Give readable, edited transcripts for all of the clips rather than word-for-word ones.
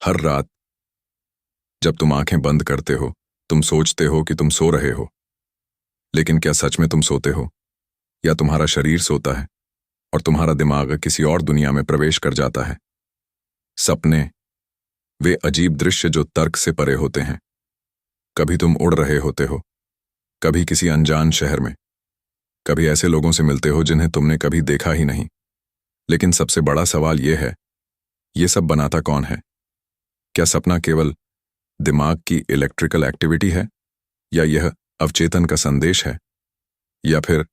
हर रात जब तुम आंखें बंद करते हो, तुम सोचते हो कि तुम सो रहे हो। लेकिन क्या सच में तुम सोते हो, या तुम्हारा शरीर सोता है और तुम्हारा दिमाग किसी और दुनिया में प्रवेश कर जाता है? सपने वे अजीब दृश्य जो तर्क से परे होते हैं। कभी तुम उड़ रहे होते हो, कभी किसी अनजान शहर में, कभी ऐसे लोगों से मिलते हो जिन्हें तुमने कभी देखा ही नहीं। लेकिन सबसे बड़ा सवाल यह है, ये सब बनाता कौन है? क्या सपना केवल दिमाग की इलेक्ट्रिकल एक्टिविटी है, या यह अवचेतन का संदेश है, या फिर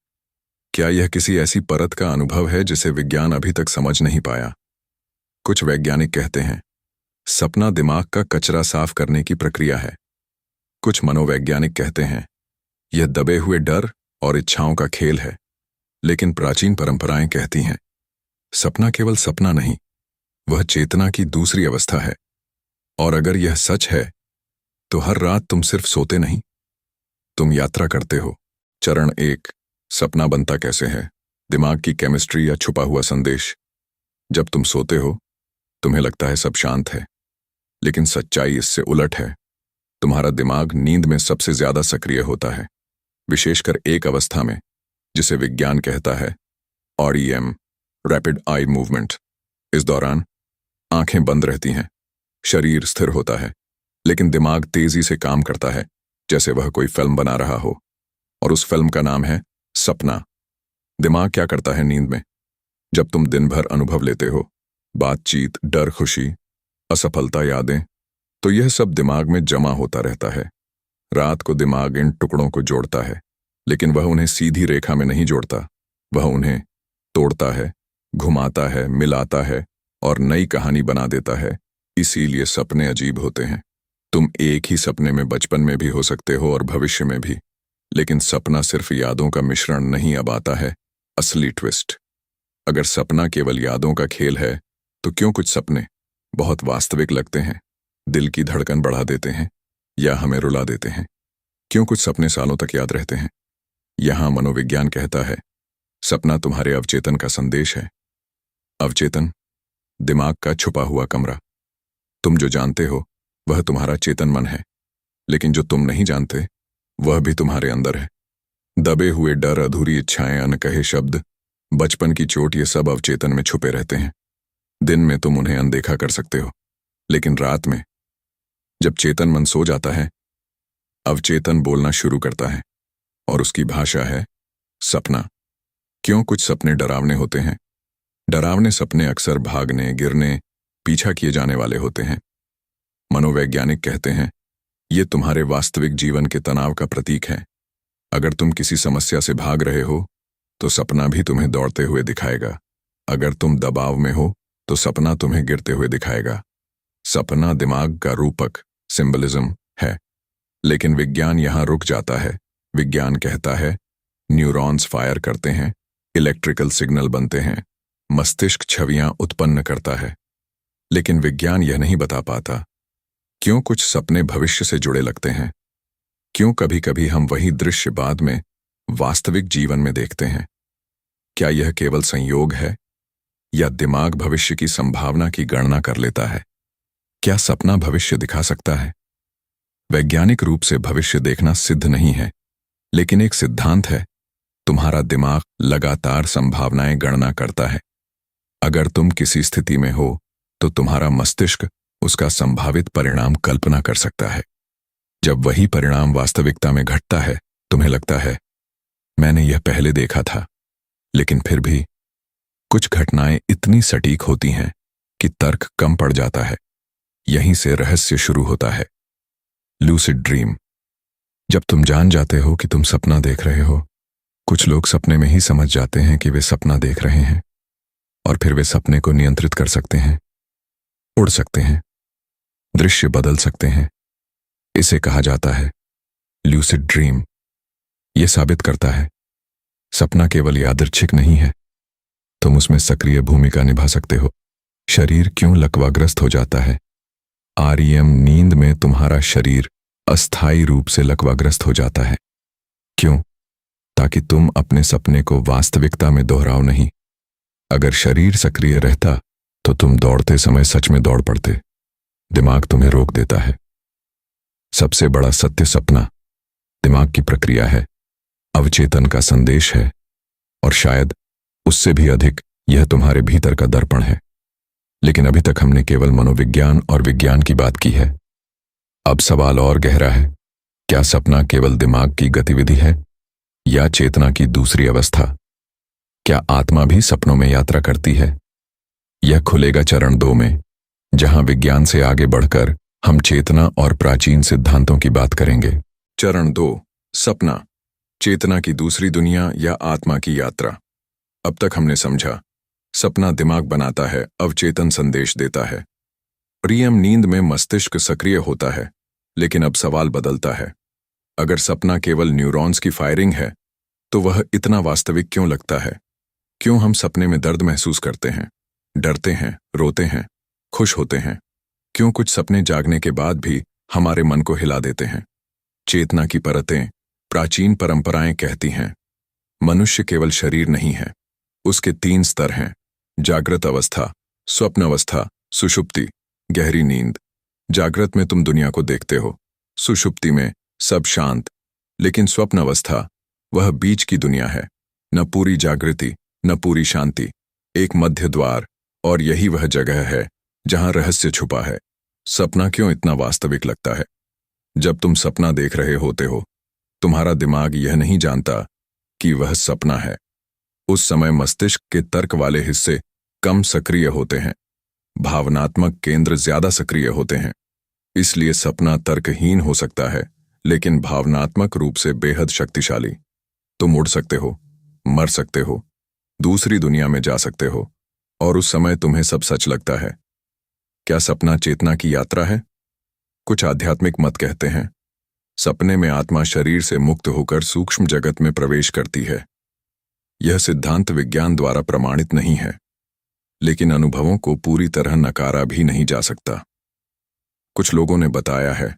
क्या यह किसी ऐसी परत का अनुभव है जिसे विज्ञान अभी तक समझ नहीं पाया? कुछ वैज्ञानिक कहते हैं सपना दिमाग का कचरा साफ करने की प्रक्रिया है। कुछ मनोवैज्ञानिक कहते हैं यह दबे हुए डर और इच्छाओं का खेल है। लेकिन प्राचीन परंपराएं कहती हैं सपना केवल सपना नहीं, वह चेतना की दूसरी अवस्था है। और अगर यह सच है तो हर रात तुम सिर्फ सोते नहीं, तुम यात्रा करते हो। चरण 1, सपना बनता कैसे है? दिमाग की केमिस्ट्री या छुपा हुआ संदेश। जब तुम सोते हो तुम्हें लगता है सब शांत है, लेकिन सच्चाई इससे उलट है। तुम्हारा दिमाग नींद में सबसे ज्यादा सक्रिय होता है, विशेषकर एक अवस्था में जिसे विज्ञान कहता है REM, रैपिड आई मूवमेंट। इस दौरान आंखें बंद रहती हैं, शरीर स्थिर होता है, लेकिन दिमाग तेजी से काम करता है, जैसे वह कोई फिल्म बना रहा हो। और उस फिल्म का नाम है सपना। दिमाग क्या करता है नींद में? जब तुम दिन भर अनुभव लेते हो, बातचीत, डर, खुशी, असफलता, यादें, तो यह सब दिमाग में जमा होता रहता है। रात को दिमाग इन टुकड़ों को जोड़ता है, लेकिन वह उन्हें सीधी रेखा में नहीं जोड़ता। वह उन्हें तोड़ता है, घुमाता है, मिलाता है और नई कहानी बना देता है। इसीलिए सपने अजीब होते हैं। तुम एक ही सपने में बचपन में भी हो सकते हो और भविष्य में भी, लेकिन सपना सिर्फ यादों का मिश्रण नहीं, अब आता है असली ट्विस्ट। अगर सपना केवल यादों का खेल है तो क्यों कुछ सपने बहुत वास्तविक लगते हैं, दिल की धड़कन बढ़ा देते हैं या हमें रुला देते हैं? क्यों कुछ सपने सालों तक याद रहते हैं? यहां मनोविज्ञान कहता है सपना तुम्हारे अवचेतन का संदेश है। अवचेतन, दिमाग का छुपा हुआ कमरा। तुम जो जानते हो वह तुम्हारा चेतन मन है, लेकिन जो तुम नहीं जानते वह भी तुम्हारे अंदर है। दबे हुए डर, अधूरी इच्छाएं, अनकहे शब्द, बचपन की चोट, ये सब अवचेतन में छुपे रहते हैं। दिन में तुम उन्हें अनदेखा कर सकते हो, लेकिन रात में जब चेतन मन सो जाता है, अवचेतन बोलना शुरू करता है, और उसकी भाषा है सपना। क्यों कुछ सपने डरावने होते हैं? डरावने सपने अक्सर भागने, गिरने, पीछा किए जाने वाले होते हैं। मनोवैज्ञानिक कहते हैं ये तुम्हारे वास्तविक जीवन के तनाव का प्रतीक है। अगर तुम किसी समस्या से भाग रहे हो तो सपना भी तुम्हें दौड़ते हुए दिखाएगा। अगर तुम दबाव में हो तो सपना तुम्हें गिरते हुए दिखाएगा। सपना दिमाग का रूपक, सिंबलिज्म है। लेकिन विज्ञान यहां रुक जाता है। विज्ञान कहता है न्यूरॉन्स फायर करते हैं, इलेक्ट्रिकल सिग्नल बनते हैं, मस्तिष्क छवियां उत्पन्न करता है। लेकिन विज्ञान यह नहीं बता पाता क्यों कुछ सपने भविष्य से जुड़े लगते हैं। क्यों कभी कभी हम वही दृश्य बाद में वास्तविक जीवन में देखते हैं। क्या यह केवल संयोग है, या दिमाग भविष्य की संभावना की गणना कर लेता है? क्या सपना भविष्य दिखा सकता है? वैज्ञानिक रूप से भविष्य देखना सिद्ध नहीं है, लेकिन एक सिद्धांत है, तुम्हारा दिमाग लगातार संभावनाएं गणना करता है। अगर तुम किसी स्थिति में हो तो तुम्हारा मस्तिष्क उसका संभावित परिणाम कल्पना कर सकता है। जब वही परिणाम वास्तविकता में घटता है, तुम्हें लगता है मैंने यह पहले देखा था। लेकिन फिर भी कुछ घटनाएं इतनी सटीक होती हैं कि तर्क कम पड़ जाता है। यहीं से रहस्य शुरू होता है। Lucid dream. जब तुम जान जाते हो कि तुम सपना देख रहे हो, कुछ लोग सपने में ही समझ जाते हैं कि वे सपना देख रहे हैं, और फिर वे सपने को नियंत्रित कर सकते हैं, उड़ सकते हैं, दृश्य बदल सकते हैं। इसे कहा जाता है लूसिड ड्रीम। यह साबित करता है सपना केवल यादृच्छिक नहीं है, तुम उसमें सक्रिय भूमिका निभा सकते हो। शरीर क्यों लकवाग्रस्त हो जाता है? REM नींद में तुम्हारा शरीर अस्थायी रूप से लकवाग्रस्त हो जाता है। क्यों? ताकि तुम अपने सपने को वास्तविकता में दोहराओ नहीं। अगर शरीर सक्रिय रहता तो तुम दौड़ते समय सच में दौड़ पड़ते। दिमाग तुम्हें रोक देता है। सबसे बड़ा सत्य सपना दिमाग की प्रक्रिया है, अवचेतन का संदेश है, और शायद उससे भी अधिक यह तुम्हारे भीतर का दर्पण है। लेकिन अभी तक हमने केवल मनोविज्ञान और विज्ञान की बात की है। अब सवाल और गहरा है, क्या सपना केवल दिमाग की गतिविधि है या चेतना की दूसरी अवस्था? क्या आत्मा भी सपनों में यात्रा करती है? यह खुलेगा चरण 2 में, जहां विज्ञान से आगे बढ़कर हम चेतना और प्राचीन सिद्धांतों की बात करेंगे। चरण 2, सपना, चेतना की दूसरी दुनिया या आत्मा की यात्रा। अब तक हमने समझा, सपना दिमाग बनाता है, अवचेतन संदेश देता है। REM नींद में मस्तिष्क सक्रिय होता है, लेकिन अब सवाल बदलता है। अगर सपना केवल न्यूरॉन्स की फायरिंग है, तो वह इतना वास्तविक क्यों लगता है? क्यों हम सपने में दर्द महसूस करते हैं, डरते हैं, रोते हैं, खुश होते हैं? क्यों कुछ सपने जागने के बाद भी हमारे मन को हिला देते हैं? चेतना की परतें, प्राचीन परंपराएं कहती हैं, मनुष्य केवल शरीर नहीं है, उसके 3 स्तर हैं: जागृत अवस्था, स्वप्न अवस्था, सुषुप्ति, गहरी नींद। जागृत में तुम दुनिया को देखते हो, सुषुप्ति में सब शांत, लेकिन स्वप्न अवस्था, वह बीच की दुनिया है, न पूरी जागृति न पूरी शांति, एक मध्य द्वार। और यही वह जगह है जहां रहस्य छुपा है। सपना क्यों इतना वास्तविक लगता है? जब तुम सपना देख रहे होते हो, तुम्हारा दिमाग यह नहीं जानता कि वह सपना है। उस समय मस्तिष्क के तर्क वाले हिस्से कम सक्रिय होते हैं, भावनात्मक केंद्र ज्यादा सक्रिय होते हैं। इसलिए सपना तर्कहीन हो सकता है, लेकिन भावनात्मक रूप से बेहद शक्तिशाली। तुम उड़ सकते हो, मर सकते हो, दूसरी दुनिया में जा सकते हो, और उस समय तुम्हें सब सच लगता है। क्या सपना चेतना की यात्रा है? कुछ आध्यात्मिक मत कहते हैं, सपने में आत्मा शरीर से मुक्त होकर सूक्ष्म जगत में प्रवेश करती है। यह सिद्धांत विज्ञान द्वारा प्रमाणित नहीं है, लेकिन अनुभवों को पूरी तरह नकारा भी नहीं जा सकता। कुछ लोगों ने बताया है,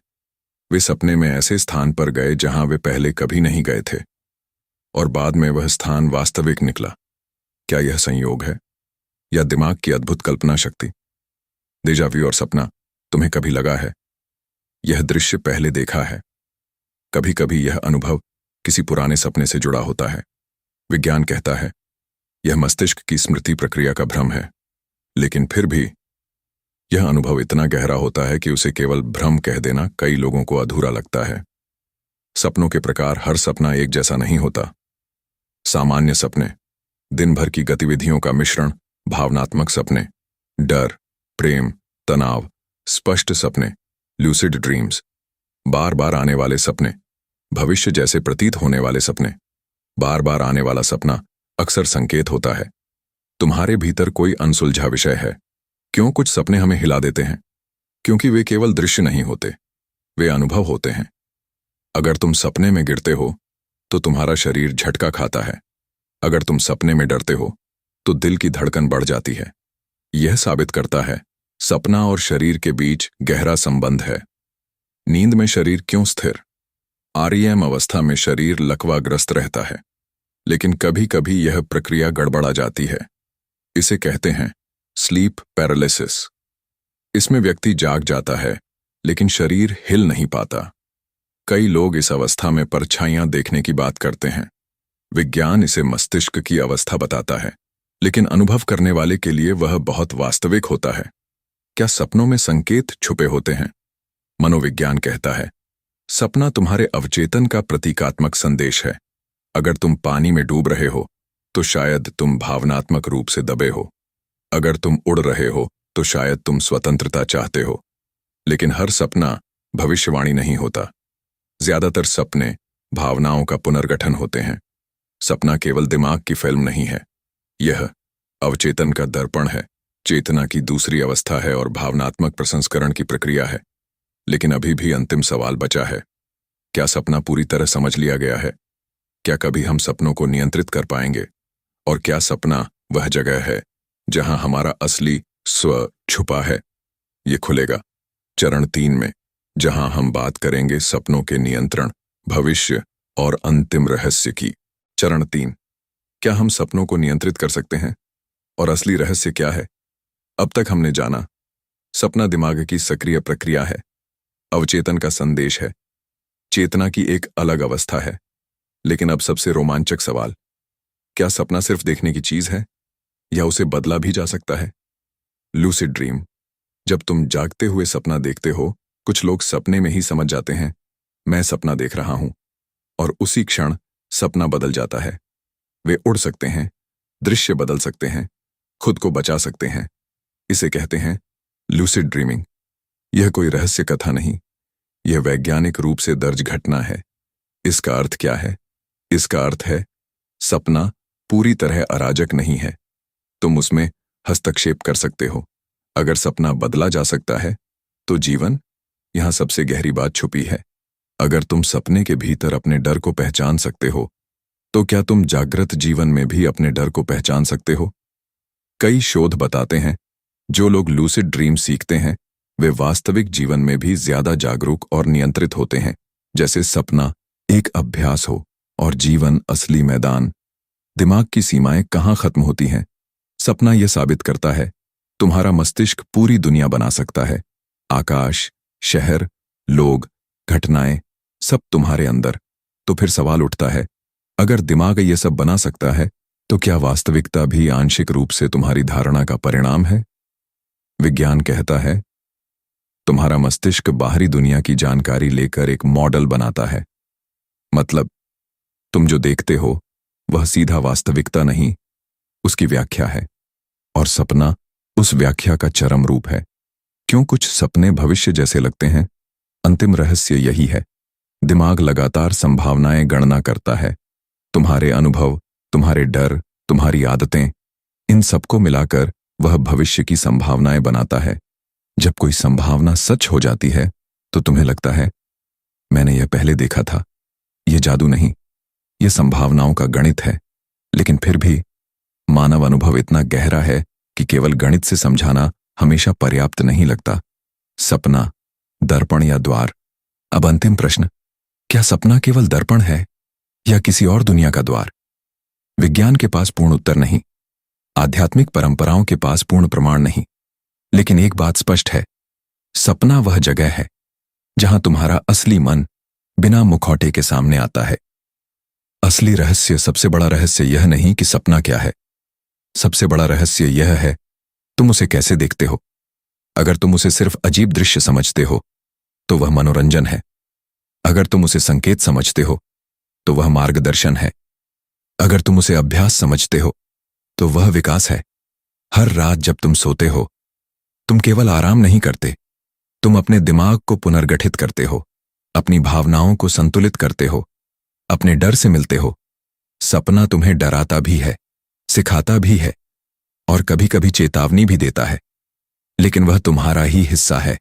वे सपने में ऐसे स्थान पर गए जहां वे पहले कभी नहीं गए थे, और बाद में वह स्थान वास्तविक निकला। क्या यह संयोग है या दिमाग की अद्भुत कल्पना शक्ति? डेजा व्यू और सपना, तुम्हें कभी लगा है यह दृश्य पहले देखा है? कभी कभी यह अनुभव किसी पुराने सपने से जुड़ा होता है। विज्ञान कहता है यह मस्तिष्क की स्मृति प्रक्रिया का भ्रम है, लेकिन फिर भी यह अनुभव इतना गहरा होता है कि उसे केवल भ्रम कह देना कई लोगों को अधूरा लगता है। सपनों के प्रकार, हर सपना एक जैसा नहीं होता। सामान्य सपने, दिन भर की गतिविधियों का मिश्रण, भावनात्मक सपने, डर, प्रेम, तनाव, स्पष्ट सपने, लूसिड ड्रीम्स, बार बार आने वाले सपने, भविष्य जैसे प्रतीत होने वाले सपने। बार बार आने वाला सपना अक्सर संकेत होता है तुम्हारे भीतर कोई अनसुलझा विषय है। क्यों कुछ सपने हमें हिला देते हैं? क्योंकि वे केवल दृश्य नहीं होते, वे अनुभव होते हैं। अगर तुम सपने में गिरते हो तो तुम्हारा शरीर झटका खाता है। अगर तुम सपने में डरते हो तो दिल की धड़कन बढ़ जाती है। यह साबित करता है सपना और शरीर के बीच गहरा संबंध है। नींद में शरीर क्यों स्थिर? REM अवस्था में शरीर लकवाग्रस्त रहता है, लेकिन कभी कभी यह प्रक्रिया गड़बड़ा जाती है। इसे कहते हैं स्लीप पैरालिसिस। इसमें व्यक्ति जाग जाता है, लेकिन शरीर हिल नहीं पाता। कई लोग इस अवस्था में परछाइयां देखने की बात करते हैं। विज्ञान इसे मस्तिष्क की अवस्था बताता है, लेकिन अनुभव करने वाले के लिए वह बहुत वास्तविक होता है। क्या सपनों में संकेत छुपे होते हैं? मनोविज्ञान कहता है सपना तुम्हारे अवचेतन का प्रतीकात्मक संदेश है। अगर तुम पानी में डूब रहे हो तो शायद तुम भावनात्मक रूप से दबे हो। अगर तुम उड़ रहे हो तो शायद तुम स्वतंत्रता चाहते हो। लेकिन हर सपना भविष्यवाणी नहीं होता। ज्यादातर सपने भावनाओं का पुनर्गठन होते हैं। सपना केवल दिमाग की फिल्म नहीं है, यह अवचेतन का दर्पण है, चेतना की दूसरी अवस्था है और भावनात्मक प्रसंस्करण की प्रक्रिया है। लेकिन अभी भी अंतिम सवाल बचा है, क्या सपना पूरी तरह समझ लिया गया है? क्या कभी हम सपनों को नियंत्रित कर पाएंगे? और क्या सपना वह जगह है जहां हमारा असली स्व छुपा है? ये खुलेगा चरण 3 में, जहां हम बात करेंगे सपनों के नियंत्रण, भविष्य और अंतिम रहस्य की। चरण 3, क्या हम सपनों को नियंत्रित कर सकते हैं? और असली रहस्य क्या है? अब तक हमने जाना सपना दिमाग की सक्रिय प्रक्रिया है, अवचेतन का संदेश है, चेतना की एक अलग अवस्था है। लेकिन अब सबसे रोमांचक सवाल, क्या सपना सिर्फ देखने की चीज है या उसे बदला भी जा सकता है? Lucid dream. जब तुम जागते हुए सपना देखते हो, कुछ लोग सपने में ही समझ जाते हैं, मैं सपना देख रहा हूं, और उसी क्षण सपना बदल जाता है। वे उड़ सकते हैं, दृश्य बदल सकते हैं, खुद को बचा सकते हैं। इसे कहते हैं लूसिड ड्रीमिंग। यह कोई रहस्य कथा नहीं, यह वैज्ञानिक रूप से दर्ज घटना है। इसका अर्थ क्या है? इसका अर्थ है, सपना पूरी तरह अराजक नहीं है। तुम उसमें हस्तक्षेप कर सकते हो। अगर सपना बदला जा सकता है, तो जीवन, यहां सबसे गहरी बात छुपी है। अगर तुम सपने के भीतर अपने डर को पहचान सकते हो, तो क्या तुम जागृत जीवन में भी अपने डर को पहचान सकते हो? कई शोध बताते हैं, जो लोग लूसिड ड्रीम सीखते हैं, वे वास्तविक जीवन में भी ज्यादा जागरूक और नियंत्रित होते हैं। जैसे सपना एक अभ्यास हो और जीवन असली मैदान। दिमाग की सीमाएं कहाँ खत्म होती हैं? सपना यह साबित करता है, तुम्हारा मस्तिष्क पूरी दुनिया बना सकता है। आकाश, शहर, लोग, घटनाएं, सब तुम्हारे अंदर। तो फिर सवाल उठता है, अगर दिमाग ये सब बना सकता है, तो क्या वास्तविकता भी आंशिक रूप से तुम्हारी धारणा का परिणाम है? विज्ञान कहता है, तुम्हारा मस्तिष्क बाहरी दुनिया की जानकारी लेकर एक मॉडल बनाता है। मतलब, तुम जो देखते हो, वह सीधा वास्तविकता नहीं, उसकी व्याख्या है। और सपना उस व्याख्या का चरम रूप है। क्यों कुछ सपने भविष्य जैसे लगते हैं? अंतिम रहस्य यही है। दिमाग लगातार संभावनाएं गणना करता है। तुम्हारे अनुभव, तुम्हारे डर, तुम्हारी आदतें, इन सबको मिलाकर वह भविष्य की संभावनाएं बनाता है। जब कोई संभावना सच हो जाती है, तो तुम्हें लगता है, मैंने यह पहले देखा था। यह जादू नहीं, यह संभावनाओं का गणित है। लेकिन फिर भी मानव अनुभव इतना गहरा है कि केवल गणित से समझाना हमेशा पर्याप्त नहीं लगता। सपना, दर्पण या द्वार। अब अंतिम प्रश्न, क्या सपना केवल दर्पण है या किसी और दुनिया का द्वार? विज्ञान के पास पूर्ण उत्तर नहीं, आध्यात्मिक परंपराओं के पास पूर्ण प्रमाण नहीं। लेकिन एक बात स्पष्ट है, सपना वह जगह है जहां तुम्हारा असली मन बिना मुखौटे के सामने आता है। असली रहस्य, सबसे बड़ा रहस्य यह नहीं कि सपना क्या है। सबसे बड़ा रहस्य यह है, तुम उसे कैसे देखते हो। अगर तुम उसे सिर्फ अजीब दृश्य समझते हो, तो वह मनोरंजन है। अगर तुम उसे संकेत समझते हो, तो वह मार्गदर्शन है। अगर तुम उसे अभ्यास समझते हो, तो वह विकास है। हर रात जब तुम सोते हो, तुम केवल आराम नहीं करते, तुम अपने दिमाग को पुनर्गठित करते हो, अपनी भावनाओं को संतुलित करते हो, अपने डर से मिलते हो। सपना तुम्हें डराता भी है, सिखाता भी है, और कभी-कभी चेतावनी भी देता है। लेकिन वह तुम्हारा ही हिस्सा है।